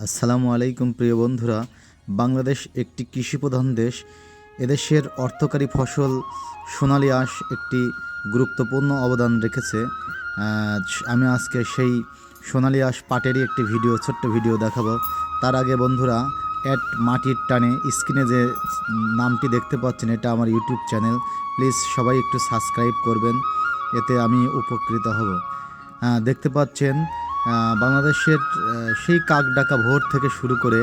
আসসালামু আলাইকুম প্রিয় বন্ধুরা। বাংলাদেশ একটি কৃষিপ্রধান দেশ। এদেশের অর্থকরী ফসল সোনালী আঁশ একটি গুরুত্বপূর্ণ অবদান রেখেছে। আমি আজকে সেই সোনালী আঁশ পাটেরই একটি ছোট্ট ভিডিও দেখাবো। তার আগে বন্ধুরা, মাটির টানে স্ক্রিনে যে নামটি দেখতে পাচ্ছেন, এটা আমার ইউটিউব চ্যানেল। প্লিজ সবাই একটু সাবস্ক্রাইব করবেন, এতে আমি উপকৃত হব। দেখতে পাচ্ছেন বাংলাদেশের সেই কাক ডাকা ভোর থেকে শুরু করে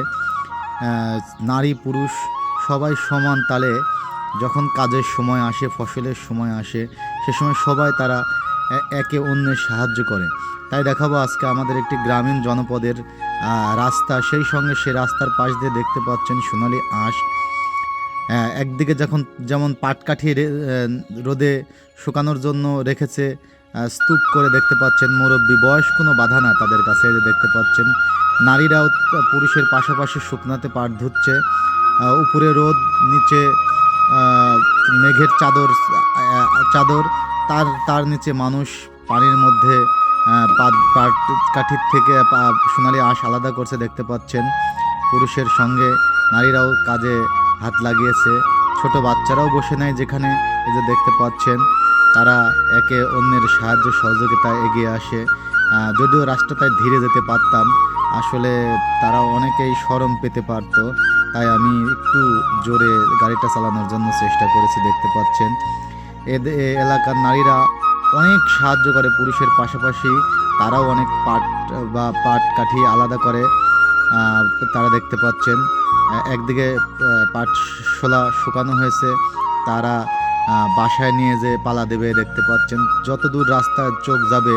নারী পুরুষ সবাই সমান তালে যখন কাজের সময় আসে, ফসলের সময় আসে, সে সময় সবাই তারা একে অন্যের সাহায্য করে। তাই দেখাবো আজকে আমাদের একটি গ্রামীণ জনপদের রাস্তা, সেই সঙ্গে সে রাস্তার পাশ দিয়ে দেখতে পাচ্ছেন সোনালী আঁশ। একদিকে যেমন পাটকাঠি রোদে শুকানোর জন্য রেখেছে, স্তূপ করে দেখতে পাচ্ছেন মুরব্বী, বয়স কোনো বাধা না তাদের কাছে। দেখতে পাচ্ছেন নারীরাও পুরুষের পাশাপাশি শুকনাতে পাট ধুচ্ছে। উপরে রোদ, নিচে মেঘের চাদর, তার নিচে মানুষ পানির মধ্যে পাট কাঠির থেকে সোনালী আঁশ আলাদা করছে। দেখতে পাচ্ছেন পুরুষের সঙ্গে নারীরাও কাজে হাত লাগিয়েছে। ছোট বাচ্চারাও বসে নেয় যেখানে, এই যে দেখতে পাচ্ছেন তারা একে অন্যের সাহায্য সহযোগিতায় এগিয়ে আসে। যদিও রাস্তাটায় ধীরে যেতে পারতাম, আসলে তারা অনেকেই শরম পেতে পারতো, তাই আমি একটু জোরে গাড়িটা চালানোর জন্য চেষ্টা করেছি। দেখতে পাচ্ছেন এলাকার নারীরা অনেক সাহায্য করে পুরুষের পাশাপাশি, তারাও অনেক পাট কাঠি আলাদা করে। তারা দেখতে পাচ্ছেন একদিকে পাট শুকানো হয়েছে, তারা বাসায় নিয়ে যে পালা দেবে। দেখতে পাচ্ছেন যত দূর রাস্তায় চোখ যাবে,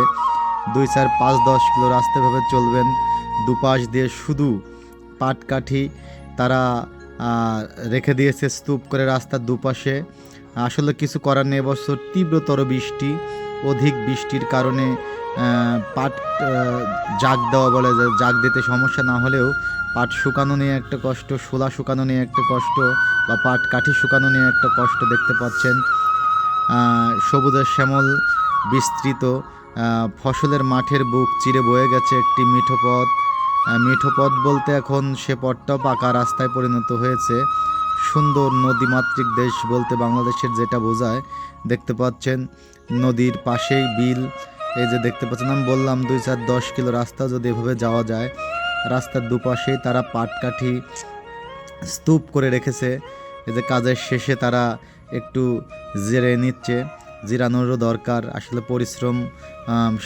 2, 4, 5, 10 কিলো রাস্তা ভাবে চলবেন, দুপাশ দিয়ে শুধু পাটকাঠি তারা রেখে দিয়েছে স্তূপ করে রাস্তার দুপাশে। আসলে কিছু করার নেই, এবছর তীব্রতর বৃষ্টি, অধিক বৃষ্টির কারণে পাট জাগ দেওয়া বলে, যে জাগ দিতে সমস্যা না হলেও পাট শুকানো নিয়ে একটা কষ্ট, শোলা শুকানো নিয়ে একটা কষ্ট, বা পাট কাঠি শুকানো নিয়ে একটা কষ্ট। দেখতে পাচ্ছেন সবুজের শ্যামল বিস্তৃত ফসলের মাঠের বুক চিরে বয়ে গেছে একটি মিঠো পথ বলতে এখন সে পথটাও পাকা রাস্তায় পরিণত হয়েছে। সুন্দর নদীমাতৃক দেশ বলতে বাংলাদেশের যেটা বোঝায়। দেখতে পাচ্ছেন নদীর পাশেই বিল, এই যে দেখতে পাচ্ছেন, আমি বললাম 2, 4, 10 কিলো রাস্তা যদি এভাবে যাওয়া যায়। রাস্তার দুপাশেই তারা পাটকাঠি স্তূপ করে রেখেছে। এই যে কাজের শেষে তারা একটু জিরে নিচ্ছে, জিরানোরও দরকার। আসলে পরিশ্রম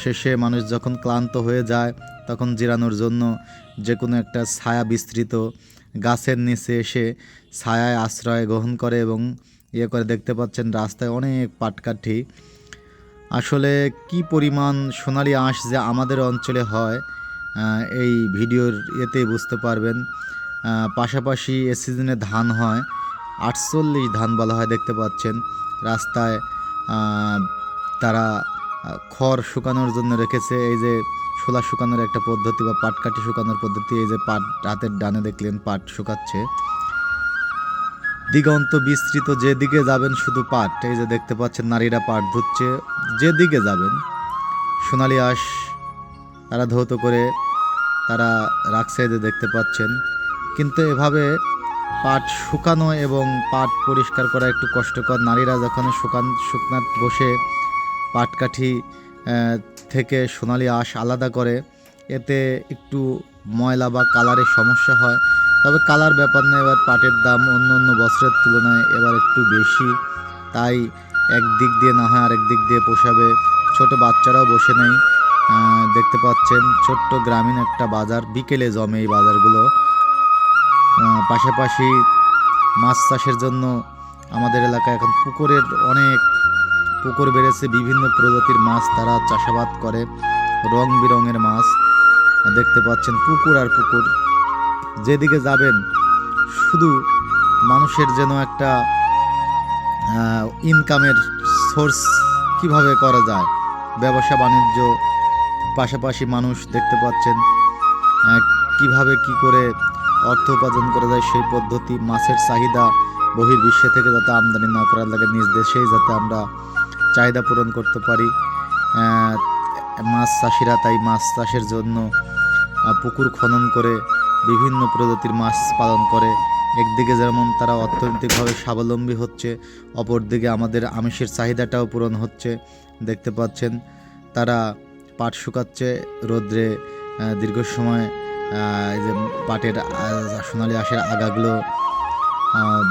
শেষে মানুষ যখন ক্লান্ত হয়ে যায়, তখন জিরানোর জন্য যে কোনো একটা ছায়া বিস্তৃত গাছের নিচে এসে ছায়ায় আশ্রয় গ্রহণ করে এবং করে। দেখতে পাচ্ছেন রাস্তায় অনেক পাটকাঠি। আসলে কি পরিমাণ সোনালী আঁশ যে আমাদের অঞ্চলে হয়, এই ভিডিওর এতেই বুঝতে পারবেন। পাশাপাশি এ সিজনে ধান হয়, 48 ধান বলা হয়। দেখতে পাচ্ছেন রাস্তায় তারা খড় শুকানোর জন্য রেখেছে। এই যে শোলা শুকানোর একটা পদ্ধতি বা পাটকাঠি শুকানোর পদ্ধতি। এই যে পাট হাতের ডানে দেখলেন পাট শুকাচ্ছে। দিগন্ত বিস্তৃত, যেদিকে যাবেন শুধু পাট। এই যে দেখতে পাচ্ছেন নারীরা পাট ধুচ্ছে, যেদিকে যাবেন সোনালী আঁশ তারা ধৌত করে তারা রাখছে, যে দেখতে পাচ্ছেন। কিন্তু এভাবে পাট শুকানো এবং পাট পরিষ্কার করা একটু কষ্টকর। নারীরা যখন শুকনাত বসে পাটকাঠি থেকে সোনালী আঁশ আলাদা করে, এতে একটু ময়লা বা কালারের সমস্যা হয়। তবে কালার ব্যাপার না, এবার পাটের দাম অন্য বছরের তুলনায় এবার একটু বেশি, তাই একদিক দিয়ে না হয় আরেক দিক দিয়ে পোষাবে। ছোট বাচ্চারাও বসে নেই। দেখতে পাচ্ছেন ছোট্ট গ্রামীণ একটা বাজার, বিকেলে জমে এই বাজারগুলো। পাশাপাশি মাছ চাষের জন্য আমাদের এলাকায় এখন অনেক পুকুর বেড়েছে, বিভিন্ন প্রজাতির মাছ তারা চাষাবাদ করে, রং বেরঙের মাছ। দেখতে পাচ্ছেন পুকুর আর পুকুর, যেদিকে যাবেন শুধু মানুষের যেন একটা ইনকামের সোর্স কিভাবে করা যায়, ব্যবসা বাণিজ্য, পাশাপাশি মানুষ দেখতে পাচ্ছেন কিভাবে কি করে অর্থ উপার্জন করা যায় সেই পদ্ধতি। মাছের চাহিদা বহির্বিশ্বে থেকে যাতে আমদানি না করা লাগে, নিজ দেশেই যাতে আমরা চাহিদা পূরণ করতে পারি। মাছ চাষিরা তাই মাছ চাষের জন্য পুকুর খনন করে বিভিন্ন প্রজাতির মাছ পালন করে। একদিকে যেমন তারা অর্থনৈতিকভাবে স্বাবলম্বী হচ্ছে, অপরদিকে আমাদের আমিষের চাহিদাটাও পূরণ হচ্ছে। দেখতে পাচ্ছেন তারা পাট শুকাচ্ছে রোদ্রে দীর্ঘ সময়। এই যে পাটের সোনালি আঁশের আগাগুলো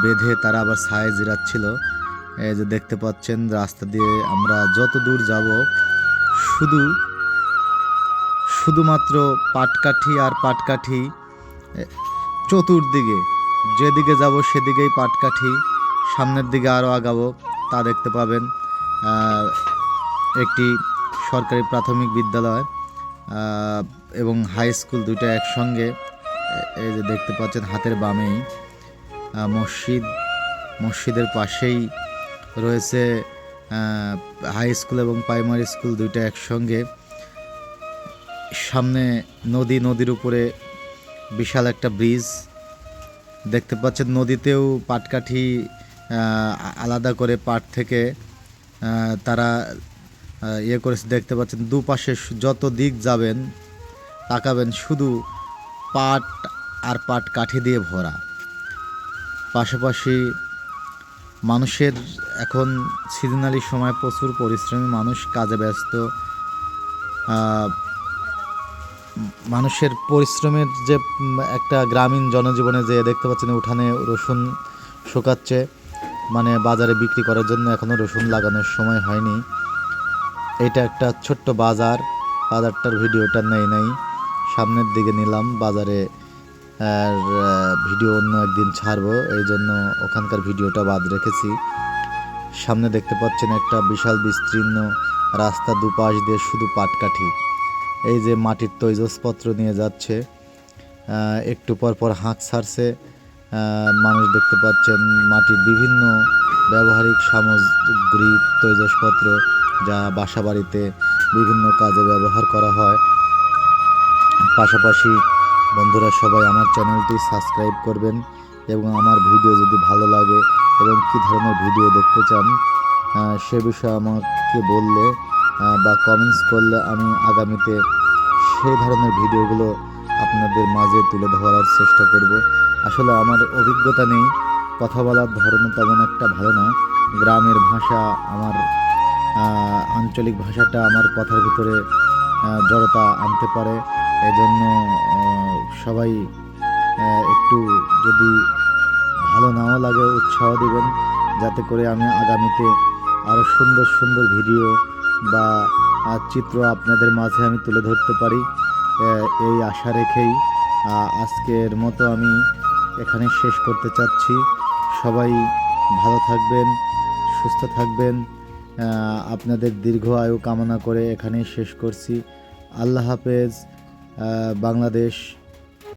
বেঁধে তারা আবার ছায়ে জিরাচ্ছিল। এই যে দেখতে পাচ্ছেন রাস্তা দিয়ে আমরা যত দূর যাব শুধুমাত্র পাটকাঠি আর পাটকাঠি। চতুর্দিকে যেদিকে যাব সেদিকেই পাটকাঠি। সামনের দিকে আরও আগাবো তা দেখতে পাবেন একটি সরকারি প্রাথমিক বিদ্যালয় এবং হাই স্কুল দুইটা একসঙ্গে। এই যে দেখতে পাচ্ছেন হাতের বামেই মসজিদের পাশেই রয়েছে হাই স্কুল এবং প্রাইমারি স্কুল দুইটা একসঙ্গে। সামনে নদীর উপরে বিশাল একটা ব্রিজ দেখতে পাচ্ছেন। নদীতেও পাটকাঠি আলাদা করে পাট থেকে তারা ইয়ে করেছে। দেখতে পাচ্ছেন দুপাশে যত দিক যাবেন তাকাবেন শুধু পাট আর পাটকাঠি দিয়ে ভরা। পাশাপাশি মানুষের এখন সিজনালি সময় প্রচুর পরিশ্রমী মানুষ, কাজে ব্যস্ত। মানুষের পরিশ্রমের যে একটা গ্রামীণ জনজীবনে যে দেখতে পাচ্ছেন উঠানে রসুন শুকাচ্ছে, মানে বাজারে বিক্রি করার জন্য এখনও রসুন লাগানোর সময় হয়নি। এটা একটা ছোট্ট বাজারটার ভিডিওটা নাই সামনের দিকে নিলাম। বাজারে ভিডিও অন্য একদিন ছাড়বো, এই জন্য ওখানকার ভিডিওটা বাদ রেখেছি। সামনে দেখতে পাচ্ছেন একটা বিশাল বিস্তীর্ণ রাস্তা, দুপাশ দিয়ে শুধু পাটকাঠি। এই যে মাটির তৈজসপত্র নিয়ে যাচ্ছে, একটু পর হাঁক ছাড়ছে। মানুষ দেখতে পাচ্ছেন মাটির বিভিন্ন ব্যবহারিক সামগ্রী, তৈজসপত্র যা বাসা বাড়িতে বিভিন্ন কাজে ব্যবহার করা হয়। পাশাপাশি বন্ধুরা সবাই আমার চ্যানেলটি সাবস্ক্রাইব করবেন এবং আমার ভিডিও যদি ভালো লাগে এবং কী ধরনের ভিডিও দেখতে চান সে বিষয়ে আমাকে বললে বা কমেন্টস করলে আমি আগামীতে সেই ধরনের ভিডিওগুলো আপনাদের মাঝে তুলে ধরার চেষ্টা করব। আসলে আমার অভিজ্ঞতা নেই, কথা বলার ধরন তেমন একটা ভালো না। গ্রামের ভাষা, আমার আঞ্চলিক ভাষাটা আমার কথার ভিতরে জড়তা আনতে পারে। এজন্য সবাই একটু যদি ভালো নাও লাগে উৎসাহ দিবেন, যাতে করে আমি আগামীতে আরও সুন্দর ভিডিও বা চিত্র আপনাদের মাঝে আমি তুলে ধরতে পারি, এই আশা রেখেই আজকের মতো আমি এখানে শেষ করতে চাচ্ছি। সবাই ভালো থাকবেন, সুস্থ থাকবেন, আপনাদের দীর্ঘ আয়ু কামনা করে এখানেই শেষ করছি। আল্লাহ হাফেজ। বাংলাদেশ।